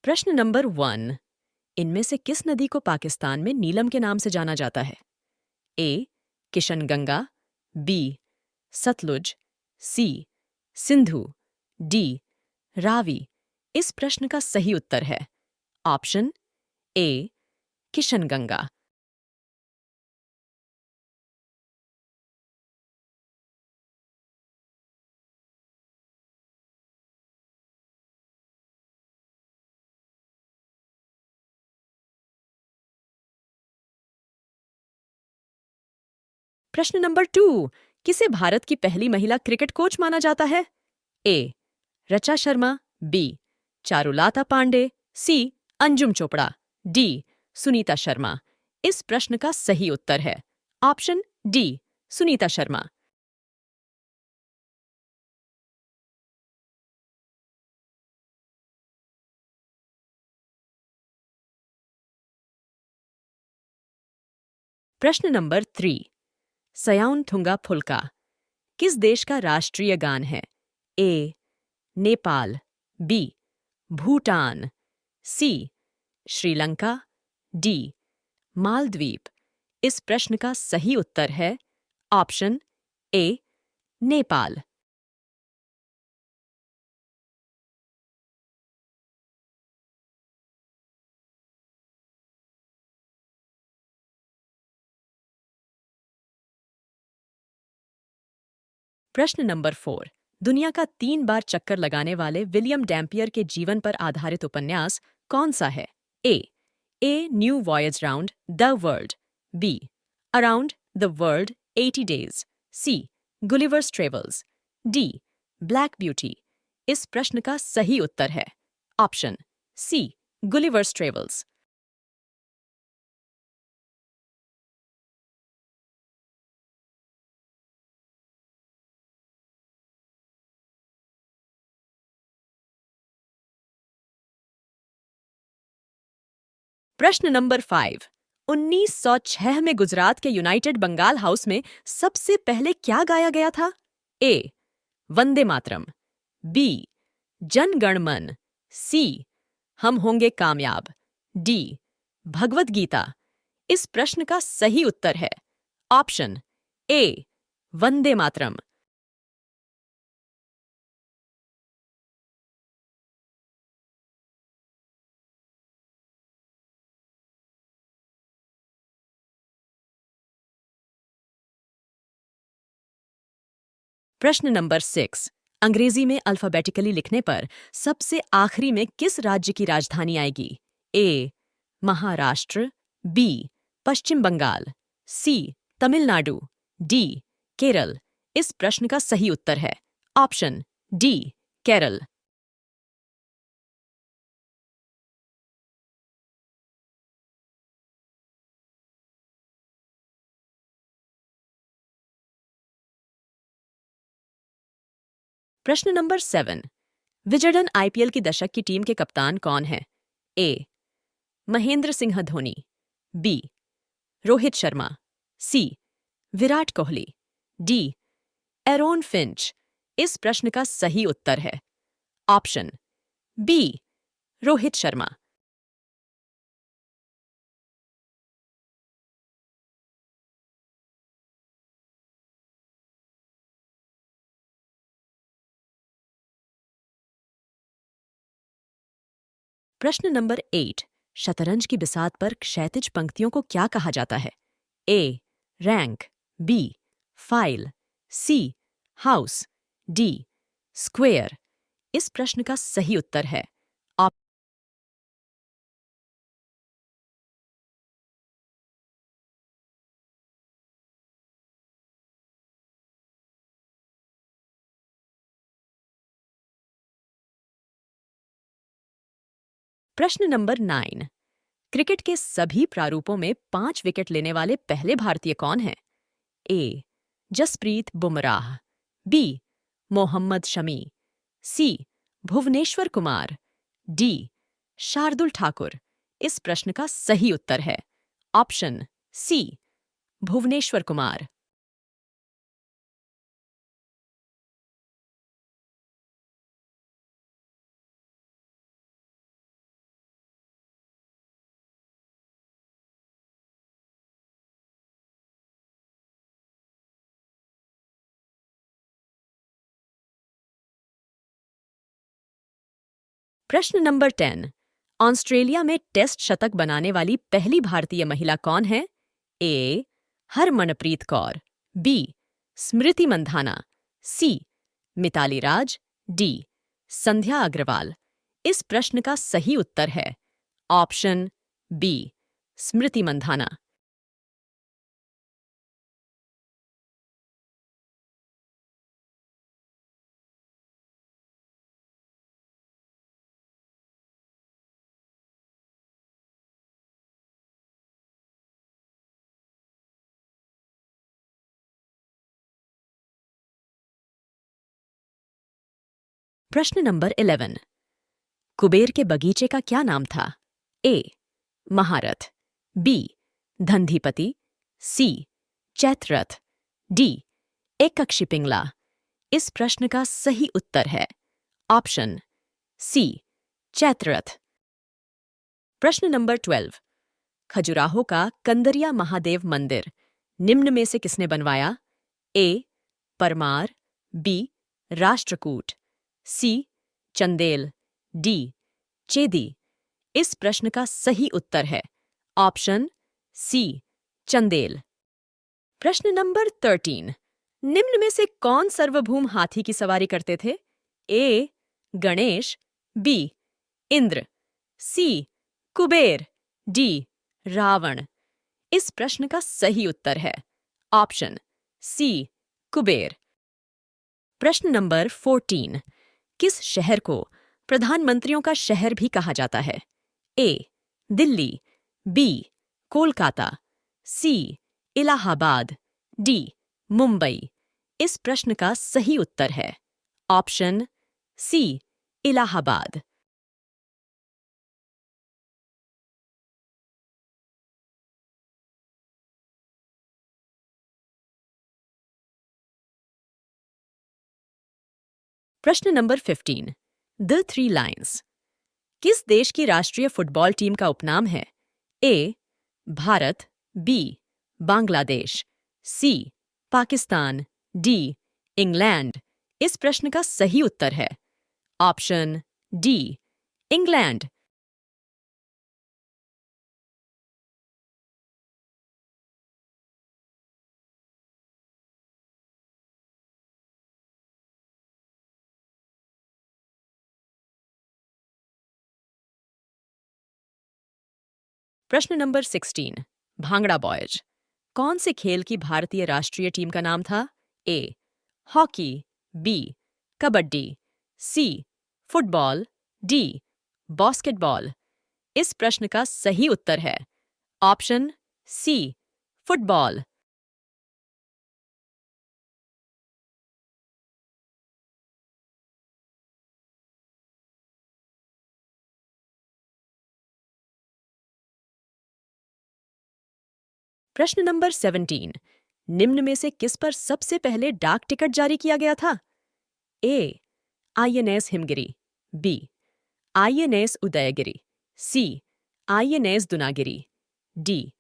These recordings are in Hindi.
प्रश्न नंबर 1। इनमें से किस नदी को पाकिस्तान में नीलम के नाम से जाना जाता है? ए किशनगंगा, बी सतलुज, सी सिंधु, डी रावी। इस प्रश्न का सही उत्तर है ऑप्शन ए किशनगंगा। प्रश्न नंबर 2। किसे भारत की पहली महिला क्रिकेट कोच माना जाता है? ए रचा शर्मा, बी चारुलाता पांडे, सी अंजुम चोपड़ा, डी सुनीता शर्मा। इस प्रश्न का सही उत्तर है ऑप्शन डी सुनीता शर्मा। प्रश्न नंबर 3। सयाउन थुंगा फुल्का किस देश का राष्ट्रीय गान है? ए नेपाल, बी भूटान, सी श्रीलंका, डी मालद्वीप। इस प्रश्न का सही उत्तर है ऑप्शन ए नेपाल। प्रश्न नंबर 4। दुनिया का 3 बार चक्कर लगाने वाले विलियम डैम्पियर के जीवन पर आधारित उपन्यास कौन सा है? A new voyage round the world, B around the world 80 days, C Gulliver's travels, D black beauty. इस प्रश्न का सही उत्तर है ऑप्शन सी गुलिवर्स ट्रेवल्स। प्रश्न नंबर 5। 1906 में गुजरात के यूनाइटेड बंगाल हाउस में सबसे पहले क्या गाया गया था? ए वंदे मातरम, बी जन गण मन, सी हम होंगे कामयाब, डी भगवत गीता। इस प्रश्न का सही उत्तर है ऑप्शन ए वंदे मातरम। प्रश्न नंबर 6। अंग्रेजी में अल्फाबेटिकली लिखने पर सबसे आखिरी में किस राज्य की राजधानी आएगी? ए महाराष्ट्र, बी पश्चिम बंगाल, सी तमिलनाडु, डी केरल। इस प्रश्न का सही उत्तर है ऑप्शन डी केरल। प्रश्न नंबर 7। विजर्डन आईपीएल की दशक की टीम के कप्तान कौन है? A Mahendra Singh Dhoni, B Rohit Sharma, C Virat Kohli, D Aaron Finch. इस प्रश्न का सही उत्तर है ऑप्शन बी रोहित शर्मा। प्रश्न नंबर 8। शतरंज की बिसात पर क्षैतिज पंक्तियों को क्या कहा जाता है? A rank, B file, C house, D square. इस प्रश्न का सही उत्तर है ऑप प्रश्न नंबर 9। क्रिकेट के सभी प्रारूपों में 5 विकेट लेने वाले पहले भारतीय कौन हैं? ए जसप्रीत बुमराह, बी मोहम्मद शमी, सी भुवनेश्वर कुमार, डी शार्दुल ठाकुर। इस प्रश्न का सही उत्तर है ऑप्शन सी भुवनेश्वर कुमार। प्रश्न नंबर 10। ऑस्ट्रेलिया में टेस्ट शतक बनाने वाली पहली भारतीय महिला कौन है? ए. हरमनप्रीत कौर, बी. स्मृति मंधाना, सी. मिताली राज, डी. संध्या अग्रवाल। इस प्रश्न का सही उत्तर है ऑप्शन बी, स्मृति मंधाना। प्रश्न नंबर 11। कुबेर के बगीचे का क्या नाम था? ए. महारथ, बी. धंधीपति, सी. चैत्ररथ, डी. एकक्षी पिंगला। इस प्रश्न का सही उत्तर है ऑप्शन सी, चैत्ररथ। प्रश्न नंबर 12। खजुराहो का कंदरिया महादेव मंदिर निम्न में से किसने बनवाया? ए. परमार, बी. राष्ट्रकूट, सी. चंदेल, डी. चेदी। इस प्रश्न का सही उत्तर है ऑप्शन सी, चंदेल। प्रश्न नंबर 13। निम्न में से कौन सार्वभौम हाथी की सवारी करते थे? ए. गणेश, बी. इंद्र, सी. कुबेर, डी. रावण। इस प्रश्न का सही उत्तर है ऑप्शन सी, कुबेर। प्रश्न नंबर 14। किस शहर को प्रधानमंत्रियों का शहर भी कहा जाता है? ए. दिल्ली, बी. कोलकाता, सी. इलाहाबाद, डी. मुंबई। इस प्रश्न का सही उत्तर है ऑप्शन सी, इलाहाबाद। प्रश्न नंबर 15। द थ्री लायंस किस देश की राष्ट्रीय फुटबॉल टीम का उपनाम है? ए. भारत, बी. बांग्लादेश, सी. पाकिस्तान, डी. इंग्लैंड। इस प्रश्न का सही उत्तर है ऑप्शन डी, इंग्लैंड। प्रश्न नंबर 16। भांगड़ा बॉयज कौन से खेल की भारतीय राष्ट्रीय टीम का नाम था? A. Hockey, B. Kabaddi, C. Football, D. Basketball. इस प्रश्न का सही उत्तर है ऑप्शन सी, फुटबॉल। प्रश्न नंबर 17। निम्न में से किस पर सबसे पहले डाक टिकट जारी किया गया था? A. INS Himgiri, B. INS Udaygiri, C. INS Dunagiri, D.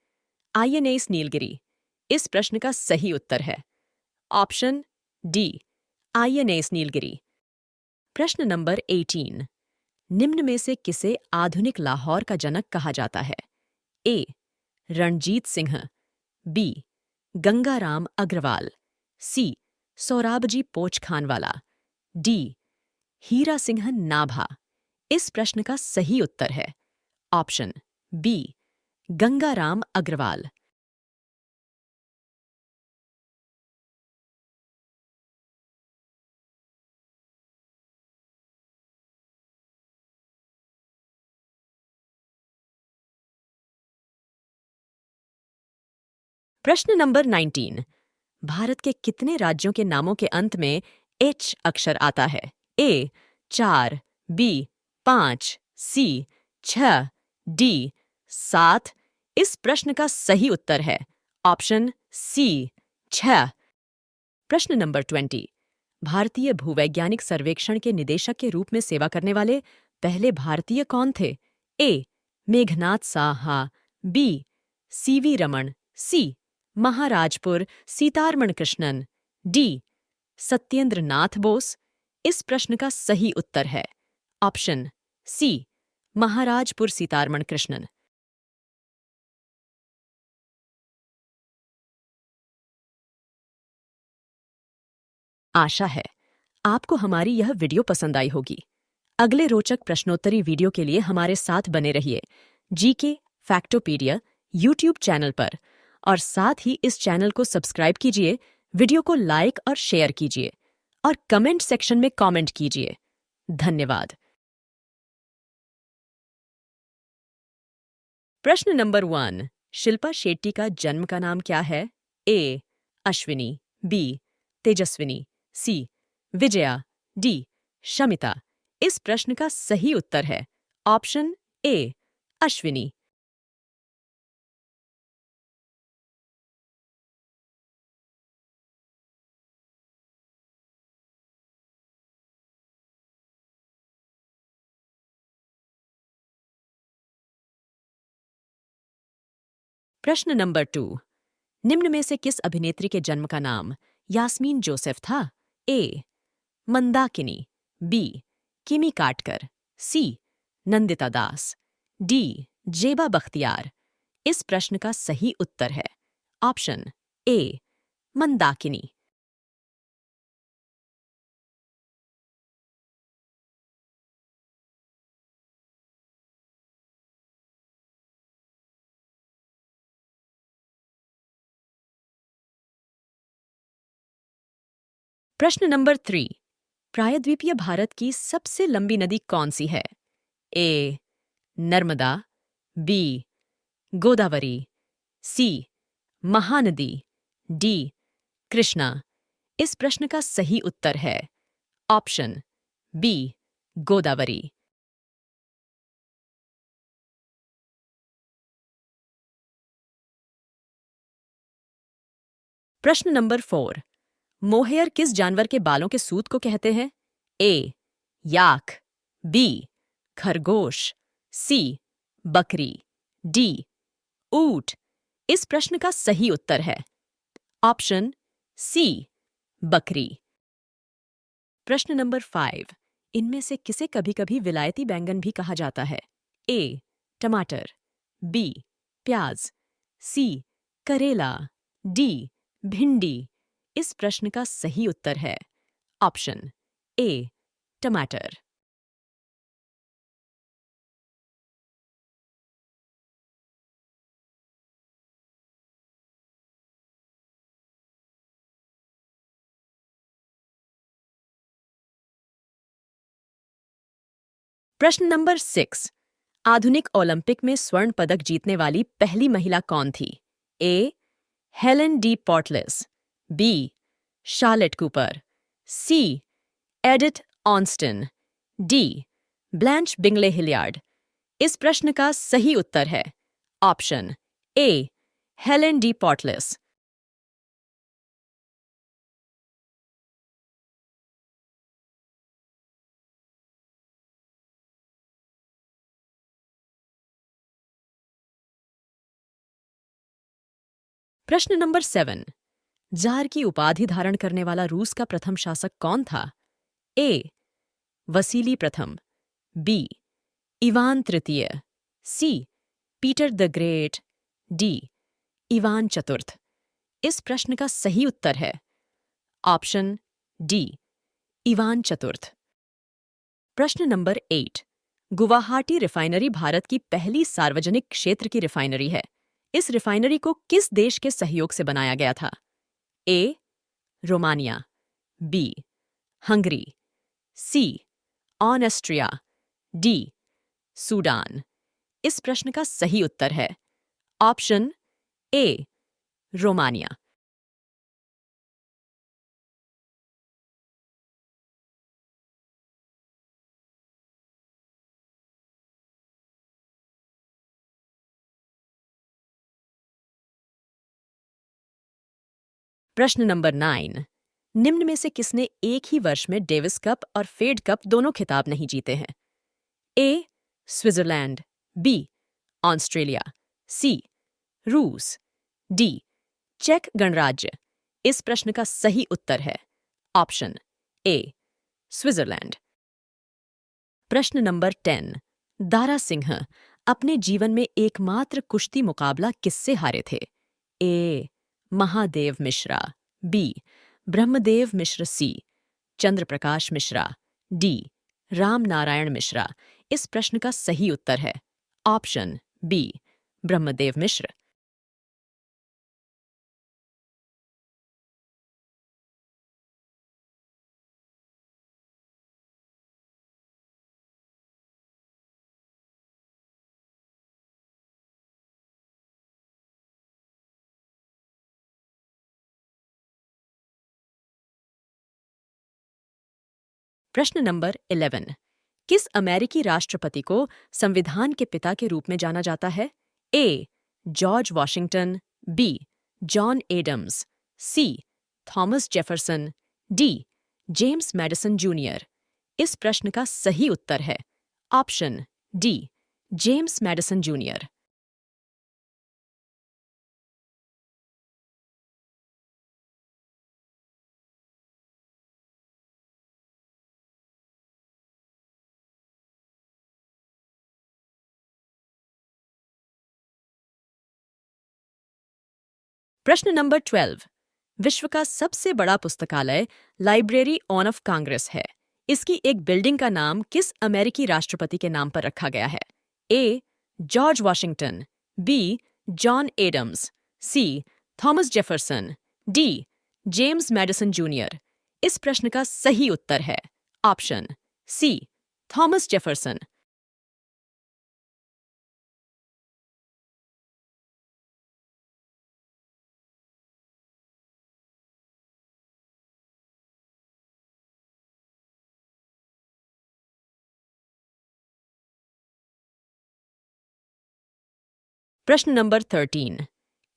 INS Nilgiri. इस प्रश्न का सही उत्तर है ऑप्शन डी, आईएनएस नीलगिरी। प्रश्न नंबर 18। निम्न में से किसे आधुनिक लाहौर का जनक कहा जाता है? ए. रणजीत सिंह, बी. गंगाराम अग्रवाल, सी. सोराबजी पोचखानवाला, डी. हीरा सिंह नाभा। इस प्रश्न का सही उत्तर है ऑप्शन बी, गंगाराम अग्रवाल। प्रश्न नंबर 19। भारत के कितने राज्यों के नामों के अंत में एच अक्षर आता है? ए. 4, बी. 5, सी. 6, डी. 7। इस प्रश्न का सही उत्तर है ऑप्शन सी, 6। प्रश्न नंबर 20। भारतीय भूवैज्ञानिक सर्वेक्षण के निदेशक के रूप में सेवा करने वाले पहले भारतीय कौन थे? ए. मेघनाथ साहा, बी. सीवी रमन, सी. महाराजपुर सीतारमण कृष्णन, डी. सत्येंद्र नाथ बोस। इस प्रश्न का सही उत्तर है ऑप्शन सी महाराजपुर सीतारमण कृष्णन। आशा है आपको हमारी यह वीडियो पसंद आई होगी। अगले रोचक प्रश्नोत्तरी वीडियो के लिए हमारे साथ बने रहिए जीके फैक्टोपीडिया यूट्यूब चैनल पर, और साथ ही इस चैनल को सब्सक्राइब कीजिए, वीडियो को लाइक और शेयर कीजिए और कमेंट सेक्शन में कमेंट कीजिए। धन्यवाद। प्रश्न नंबर 1। शिल्पा शेट्टी का जन्म का नाम क्या है? ए अश्विनी, बी तेजस्विनी, सी विजया, डी शमिता। इस प्रश्न का सही उत्तर है ऑप्शन ए अश्विनी। प्रश्न नंबर 2। निम्न में से किस अभिनेत्री के जन्म का नाम यास्मीन जोसेफ था? ए मंदाकिनी, बी किमी काटकर, सी नंदिता दास, डी जेबा बख्तियार। इस प्रश्न का सही उत्तर है ऑप्शन ए मंदाकिनी। प्रश्न नंबर 3। प्रायद्वीपीय भारत की सबसे लंबी नदी कौन सी है? ए नर्मदा, बी गोदावरी, सी महानदी, डी कृष्णा। इस प्रश्न का सही उत्तर है ऑप्शन बी गोदावरी। प्रश्न नंबर 4। मोहेयर किस जानवर के बालों के सूत को कहते हैं? ए याक, बी खरगोश, सी बकरी, डी ऊंट। इस प्रश्न का सही उत्तर है ऑप्शन सी बकरी। प्रश्न नंबर 5। इनमें से किसे कभी कभी विलायती बैंगन भी कहा जाता है? ए टमाटर, बी प्याज, सी करेला, डी भिंडी। इस प्रश्न का सही उत्तर है ऑप्शन ए टमाटर। प्रश्न नंबर 6। आधुनिक ओलंपिक में स्वर्ण पदक जीतने वाली पहली महिला कौन थी? A Helen de Pourtales, B Charlotte Cooper, C Edith Onston, D Blanche Bingley Hillyard. इस प्रश्न का सही उत्तर है option A Helen de Pourtales. प्रश्न नंबर 7। जार की उपाधि धारण करने वाला रूस का प्रथम शासक कौन था? ए वसीली प्रथम, बी इवान तृतीय, C Peter the Great, D Ivan चतुर्थ। इस प्रश्न का सही उत्तर है ऑप्शन डी इवान चतुर्थ। प्रश्न नंबर 8। गुवाहाटी रिफाइनरी भारत की पहली सार्वजनिक क्षेत्र की रिफाइनरी है। इस रिफाइनरी को किस देश के सहयोग से बनाया गया था? ए रोमानिया, बी हंगरी, सी ऑस्ट्रिया, डी सूडान। इस प्रश्न का सही उत्तर है ऑप्शन ए रोमानिया। प्रश्न नंबर 9। निम्न में से किसने एक ही वर्ष में डेविस कप और फेड कप दोनों खिताब नहीं जीते हैं? ए स्विट्जरलैंड, बी ऑस्ट्रेलिया, सी रूस, डी चेक गणराज्य। इस प्रश्न का सही उत्तर है ऑप्शन ए स्विट्जरलैंड। प्रश्न नंबर 10। दारा सिंह अपने जीवन में एकमात्र कुश्ती मुकाबला किससे हारे थे? ए. महादेव मिश्रा, बी. ब्रह्मदेव मिश्र, सी. चंद्रप्रकाश मिश्रा, डी. राम नारायण मिश्रा। इस प्रश्न का सही उत्तर है ऑप्शन बी, ब्रह्मदेव मिश्र। प्रश्न नंबर 11। किस अमेरिकी राष्ट्रपति को संविधान के पिता के रूप में जाना जाता है? A. George Washington, B. John Adams, C. Thomas Jefferson, D. James Madison Junior. इस प्रश्न का सही उत्तर है option D, James Madison Junior. प्रश्न नंबर 12। विश्व का सबसे बड़ा पुस्तकालय लाइब्रेरी ऑन ऑफ कांग्रेस है। इसकी एक बिल्डिंग का नाम किस अमेरिकी राष्ट्रपति के नाम पर रखा गया है? A. George Washington, B. John Adams, C. Thomas Jefferson, D. James Madison Junior. इस प्रश्न का सही उत्तर है ऑप्शन सी, थॉमस जेफरसन। प्रश्न नंबर 13।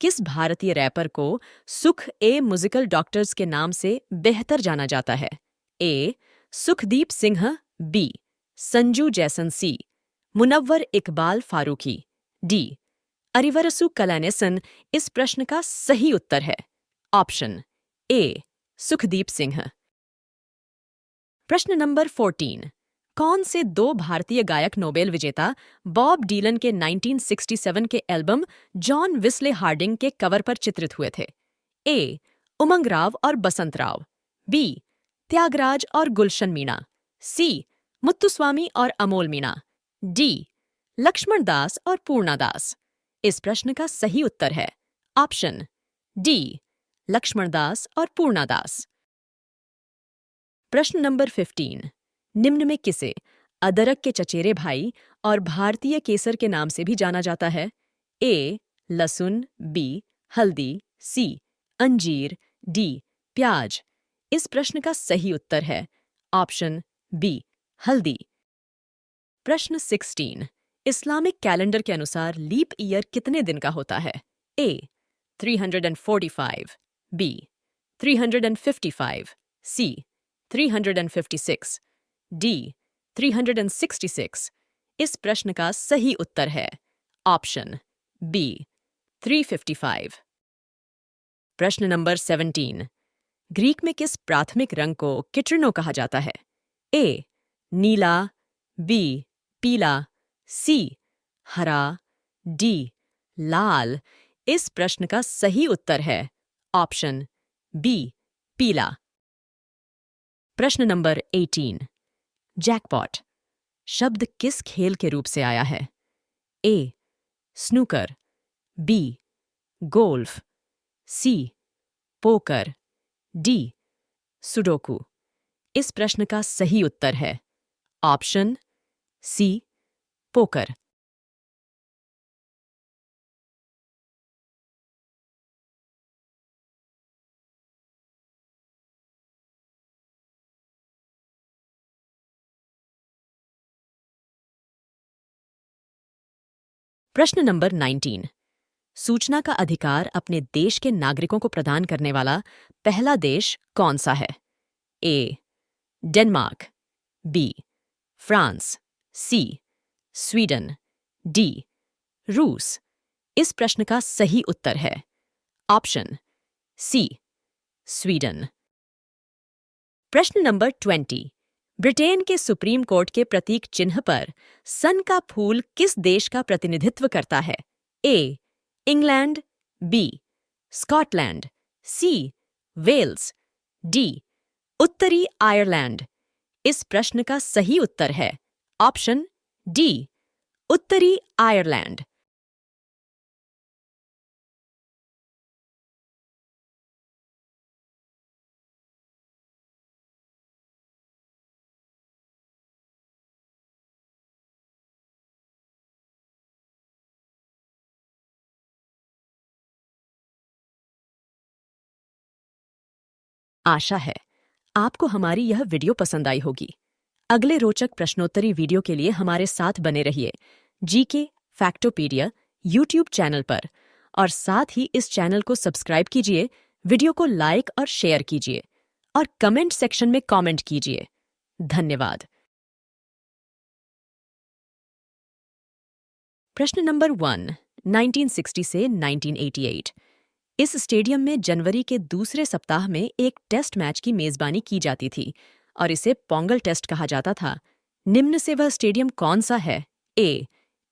किस भारतीय रैपर को सुख ए म्यूजिकल डॉक्टर्स के नाम से बेहतर जाना जाता है? ए. सुखदीप सिंह, बी. संजू जैसन, सी. मुनव्वर इकबाल फारूकी, डी. अरिवरसु कलानेसन। इस प्रश्न का सही उत्तर है ऑप्शन ए, सुखदीप सिंह। प्रश्न नंबर 14। कौन से दो भारतीय गायक नोबेल विजेता बॉब डीलन के 1967 के एल्बम जॉन विस्ले हार्डिंग के कवर पर चित्रित हुए थे? ए. उमंग राव और बसंत राव, बी. त्यागराज और गुलशन मीणा, सी. मुत्तुस्वामी और अमोल मीणा, डी. लक्ष्मण दास और पूर्णा दास। इस प्रश्न का सही उत्तर है ऑप्शन डी, लक्ष्मण दास और पूर्णा दास। प्रश्न नंबर 15। निम्न में किसे अदरक के चचेरे भाई और भारतीय केसर के नाम से भी जाना जाता है? ए. लहसुन, बी. हल्दी, सी. अंजीर, डी. प्याज। इस प्रश्न का सही उत्तर है ऑप्शन बी, हल्दी। प्रश्न 16। इस्लामिक कैलेंडर के अनुसार लीप ईयर कितने दिन का होता है? ए. 345, बी. 355, सी. 356, डी. 366। इस प्रश्न का सही उत्तर है ऑप्शन बी, 355। प्रश्न नंबर 17। ग्रीक में किस प्राथमिक रंग को किट्रिनो कहा जाता है? ए. नीला, बी. पीला, सी. हरा, डी. लाल। इस प्रश्न का सही उत्तर है ऑप्शन बी, पीला। प्रश्न नंबर 18। जैकपॉट शब्द किस खेल के रूप से आया है? A. Snooker, B. Golf, C. Poker, D. Sudoku. इस प्रश्न का सही उत्तर है ऑप्शन सी, पोकर। प्रश्न नंबर 19। सूचना का अधिकार अपने देश के नागरिकों को प्रदान करने वाला पहला देश कौन सा है? A. Denmark, B. France, C. Sweden, D. रूस। इस प्रश्न का सही उत्तर है ऑप्शन सी, स्वीडन। प्रश्न नंबर 20। ब्रिटेन के सुप्रीम कोर्ट के प्रतीक चिन्ह पर सन का फूल किस देश का प्रतिनिधित्व करता है? A. England, B. Scotland, C. Wales, D. उत्तरी आयरलैंड। इस प्रश्न का सही उत्तर है ऑप्शन डी, उत्तरी आयरलैंड। आशा है आपको हमारी यह वीडियो पसंद आई होगी। अगले रोचक प्रश्नोत्तरी वीडियो के लिए हमारे साथ बने रहिए जीके फैक्टोपीडिया यूट्यूब चैनल पर, और साथ ही इस चैनल को सब्सक्राइब कीजिए, वीडियो को लाइक और शेयर कीजिए और कमेंट सेक्शन में कमेंट कीजिए। धन्यवाद। प्रश्न नंबर 1, 1960 से 1988। इस स्टेडियम में जनवरी के दूसरे सप्ताह में एक टेस्ट मैच की मेजबानी की जाती थी और इसे पोंगल टेस्ट कहा जाता था। निम्न से वह स्टेडियम कौन सा है? A.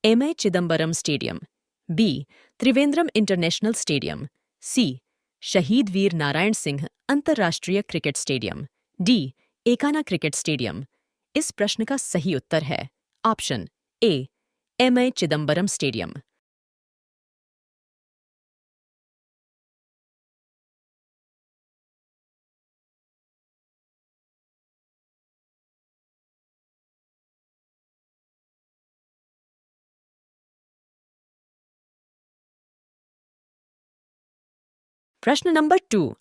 M A. Chidambaram stadium, B. Trivandrum international stadium, C. Shaheed Veer Narayan Singh अंतर्राष्ट्रीय cricket stadium, D. Ekana cricket stadium. इस प्रश्न का सही उत्तर है option A. M A. Chidambaram stadium. प्रश्न नंबर 2,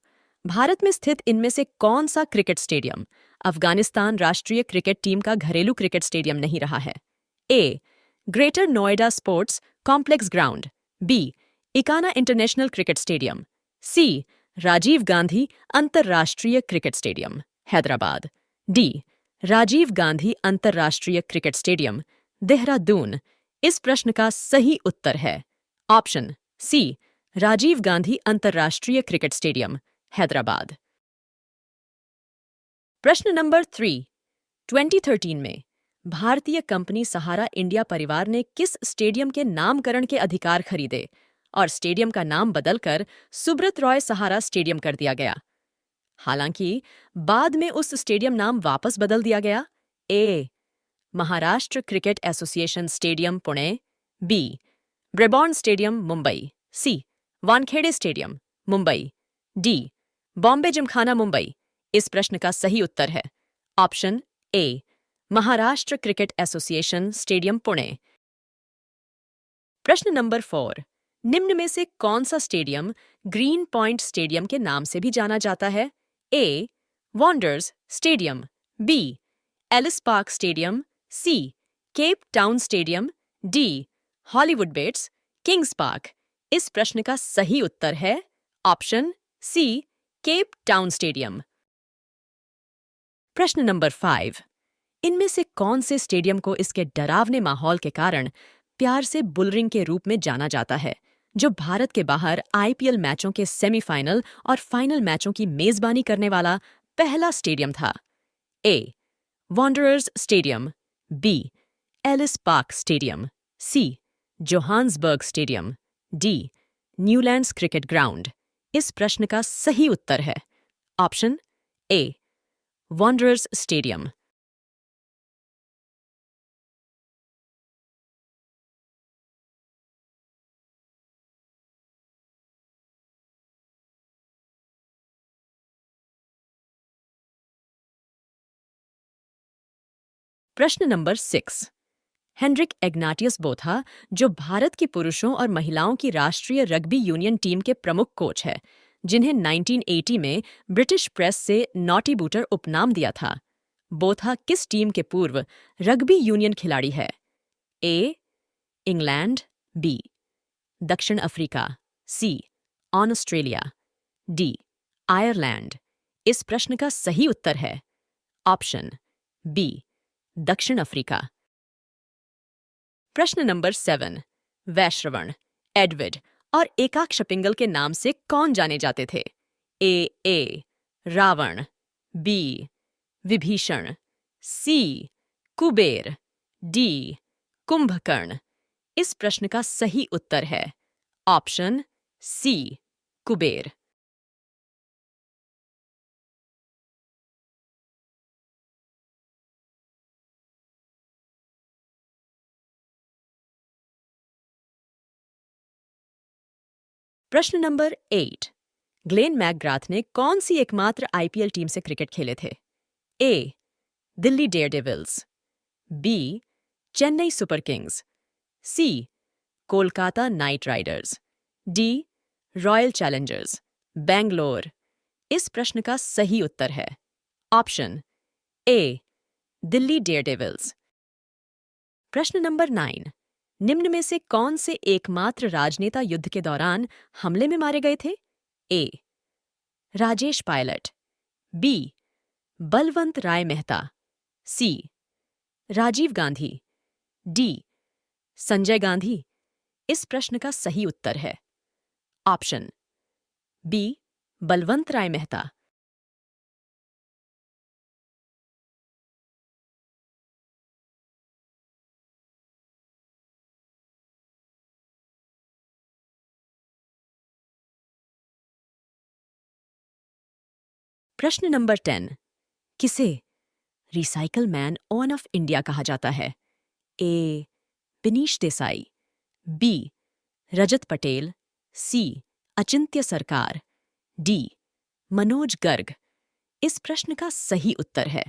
भारत में स्थित इनमें से कौन सा क्रिकेट स्टेडियम अफगानिस्तान राष्ट्रीय क्रिकेट टीम का घरेलू क्रिकेट स्टेडियम नहीं रहा है? A. Greater Noida sports complex ground, B. Ikana international cricket stadium, C. Rajiv Gandhi अंतर्राष्ट्रीय cricket stadium, Hyderabad, D. Rajiv Gandhi अंतर्राष्ट्रीय क्रिकेट स्टेडियम, देहरादून। इस प्रश्न का सही उत्तर है ऑप्शन सी. राजीव गांधी अंतर्राष्ट्रीय क्रिकेट स्टेडियम, हैदराबाद। प्रश्न नंबर 3, 2013 में भारतीय कंपनी सहारा इंडिया परिवार ने किस स्टेडियम के नामकरण के अधिकार खरीदे और स्टेडियम का नाम बदलकर सुब्रत रॉय सहारा स्टेडियम कर दिया गया? हालांकि बाद में उस स्टेडियम नाम वापस बदल दिया गया। A. Maharashtra cricket association stadium Pune, B. Brabourne stadium Mumbai, C. Wankhede stadium Mumbai, D. Bombay gymkhana Mumbai. इस प्रश्न का सही उत्तर है option A. Maharashtra cricket association stadium Pune. प्रश्न नंबर 4, निम्न में से कौन सा स्टेडियम ग्रीन पॉइंट स्टेडियम के नाम से भी जाना जाता है? A. Wanderers stadium, B. Ellis Park stadium, C. Cape Town stadium, D. Hollywoodbets Kings Park. इस प्रश्न का सही उत्तर है option C. Cape Town stadium. प्रश्न नंबर 5, इनमें से कौन से स्टेडियम को इसके डरावने माहौल के कारण प्यार से बुलरिंग के रूप में जाना जाता है, जो भारत के बाहर आईपीएल मैचों के सेमीफाइनल और फाइनल मैचों की मेजबानी करने वाला पहला स्टेडियम था? A. Wanderers stadium, B. Ellis Park stadium, C. Johannesburg stadium, D. Newlands cricket ground. इस प्रश्न का सही उत्तर है ऑप्शन ए. Wanderers stadium. प्रश्न नंबर 6, हेनरिक इग्नाटियस बोथा, जो भारत की पुरुषों और महिलाओं की राष्ट्रीय रग्बी यूनियन टीम के प्रमुख कोच है, जिन्हें 1980 में ब्रिटिश प्रेस से नॉटी बूटर उपनाम दिया था, बोथा किस टीम के पूर्व रग्बी यूनियन खिलाड़ी है? ए. England, B. दक्षिण Africa, C. Australia, D. Ireland. इस प्रश्न का सही उत्तर है ऑप्शन बी. दक्षिण अफ्रीका। प्रश्न नंबर 7, वैश्रवण, एडविड और एकाक्षपिंगल के नाम से कौन जाने जाते थे? A. Ravana, B. Vibhishana, C Kubera, D Kumbhakarna. इस प्रश्न का सही उत्तर है ऑप्शन सी कुबेर। प्रश्न नंबर 8। ग्लेन मैकग्राथ ने कौन सी एकमात्र आईपीएल टीम से क्रिकेट खेले थे? A Delhi Daredevils, B Chennai Super Kings, C Kolkata Knight Riders, D Royal Challengers Bangalore. इस प्रश्न का सही उत्तर है ऑप्शन ए दिल्ली डेयरडेविल्स। प्रश्न नंबर 9। निम्न में से कौन से एकमात्र राजनेता युद्ध के दौरान हमले में मारे गए थे? ए राजेश पायलट, बी बलवंत राय मेहता, सी राजीव गांधी, डी संजय गांधी। इस प्रश्न का सही उत्तर है ऑप्शन बी बलवंत राय मेहता। प्रश्न नंबर 10। किसे recycle man on off India कहा जाता है? ए बिनीश देसाई, बी रजत पटेल, सी अचिंत्य सरकार, डी मनोज गर्ग। इस प्रश्न का सही उत्तर है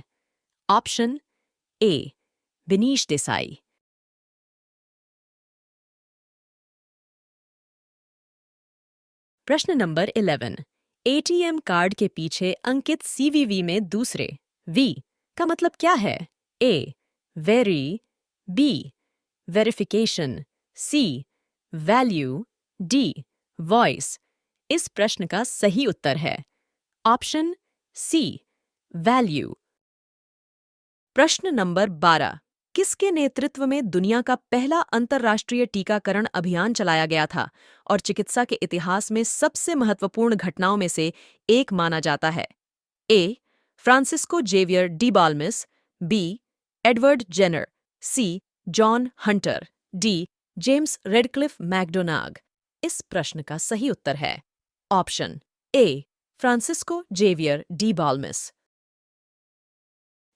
ऑप्शन ए बिनीश देसाई। प्रश्न नंबर 11। एटीएम कार्ड के पीछे अंकित सीवीवी में दूसरे वी का मतलब क्या है? A very, B verification, C value, D voice. इस प्रश्न का सही उत्तर है ऑप्शन सी वैल्यू। प्रश्न नंबर 12। किसके नेतृत्व में दुनिया का पहला अंतर्राष्ट्रीय टीकाकरण अभियान चलाया गया था और चिकित्सा के इतिहास में सबसे महत्वपूर्ण घटनाओं में से एक माना जाता है? A Francisco Xavier de Balmis, B Edward Jenner, C John Hunter, D James Radcliffe McDonagh. इस प्रश्न का सही उत्तर है option A Francisco Xavier de Balmis.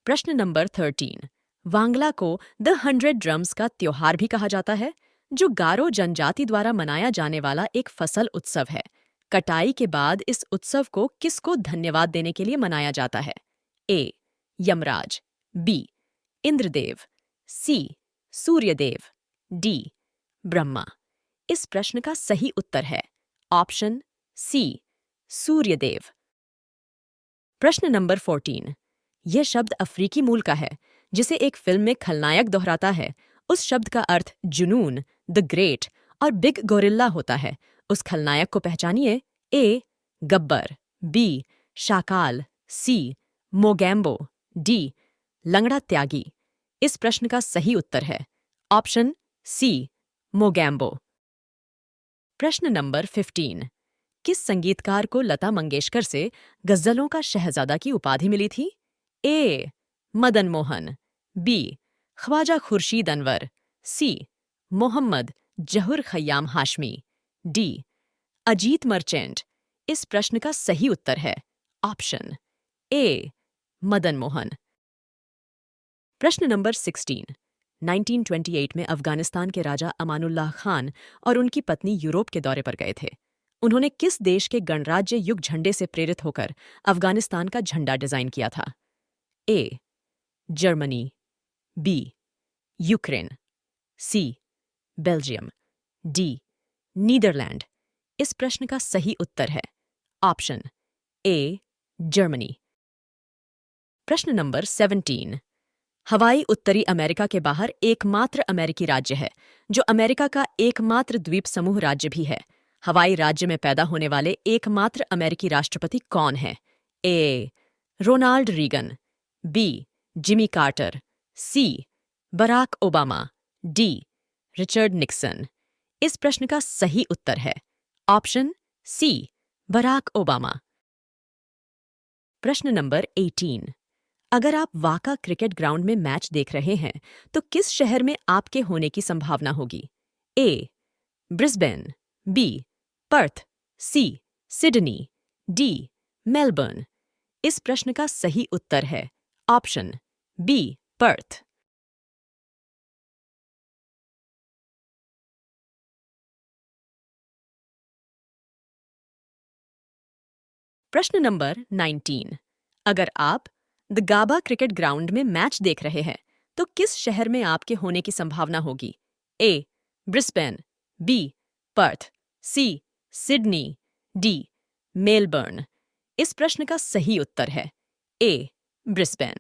प्रश्न नंबर 13। वांगला को द 100 ड्रम्स का त्योहार भी कहा जाता है, जो गारो जनजाति द्वारा मनाया जाने वाला एक फसल उत्सव है। कटाई के बाद इस उत्सव को किसको धन्यवाद देने के लिए मनाया जाता है? ए यमराज, बी इंद्रदेव, सी सूर्यदेव, डी ब्रह्मा। इस प्रश्न का सही उत्तर है ऑप्शन सी सूर्यदेव। प्रश्न नंबर 14। यह शब्द अफ्रीकी मूल का है जिसे एक फिल्म में खलनायक दोहराता है। उस शब्द का अर्थ जुनून, द ग्रेट और बिग गोरिल्ला होता है। उस खलनायक को पहचानिए। ए गब्बर, बी शाकाल, सी मोगैम्बो, डी लंगड़ा त्यागी। इस प्रश्न का सही उत्तर है ऑप्शन सी मोगैम्बो। प्रश्न नंबर 15। किस संगीतकार को लता मंगेशकर से गजलों का शहजादा की उपाधि मिली थी? ए मदन मोहन, बी ख्वाजा खुर्शीद अनवर, सी मोहम्मद जहुर खयाम हाशमी, डी अजीत मर्चेंट। इस प्रश्न का सही उत्तर है ऑप्शन ए मदन मोहन। प्रश्न नंबर 16। 1928 में अफगानिस्तान के राजा अमानुल्लाह खान और उनकी पत्नी यूरोप के दौरे पर गए थे। उन्होंने किस देश के गणराज्य युग झंडे से प्रेरित होकर अफगानिस्तान का झंडा डिजाइन किया था? A Germany, B Ukraine, C Belgium, D Netherlands. इस प्रश्न का सही उत्तर है ऑप्शन ए जर्मनी। प्रश्न नंबर 17। हवाई उत्तरी अमेरिका के बाहर एकमात्र अमेरिकी राज्य है जो अमेरिका का एकमात्र द्वीप समूह राज्य भी है। हवाई राज्य में पैदा होने वाले एकमात्र अमेरिकी राष्ट्रपति कौन है? A Ronald Reagan, B Jimmy Carter, C Barack Obama, D Richard Nixon. इस प्रश्न का सही उत्तर है ऑप्शन सी बराक ओबामा। प्रश्न नंबर 18। अगर आप वाका क्रिकेट ग्राउंड में मैच देख रहे हैं तो किस शहर में आपके होने की संभावना होगी? A. Brisbane, B. Perth, C. Sydney, D. Melbourne. इस प्रश्न का सही उत्तर है ऑप्शन बी. पर्थ। प्रश्न नंबर 19। अगर आप द गाबा क्रिकेट ग्राउंड में मैच देख रहे हैं तो किस शहर में आपके होने की संभावना होगी? A. Brisbane, B. Perth, C. Sydney, D. Melbourne. इस प्रश्न का सही उत्तर है ए. ब्रिस्बेन।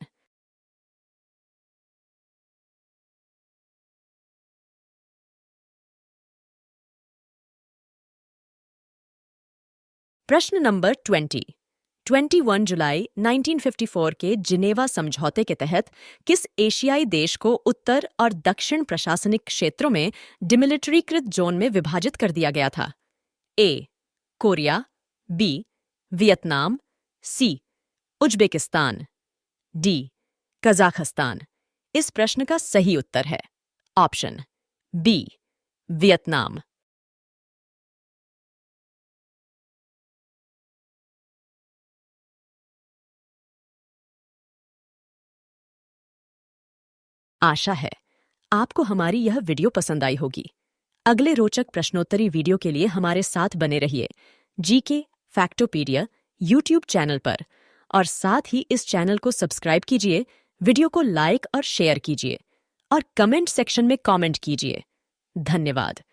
प्रश्न नंबर 21 जुलाई 1954 के जिनेवा समझौते के तहत किस एशियाई देश को उत्तर और दक्षिण प्रशासनिक क्षेत्रों में डिमिलिटरीकृत जोन में विभाजित कर दिया गया था? A. Korea, B. Vietnam, C. Uzbekistan, D. Kazakhstan. इस प्रश्न का सही उत्तर है ऑप्शन बी. वियतनाम। आशा है आपको हमारी यह वीडियो पसंद आई होगी। अगले रोचक प्रश्नोत्तरी वीडियो के लिए हमारे साथ बने रहिए जीके फैक्टोपीडिया यूट्यूब चैनल पर, और साथ ही इस चैनल को सब्सक्राइब कीजिए, वीडियो को लाइक और शेयर कीजिए और कमेंट सेक्शन में कमेंट कीजिए। धन्यवाद।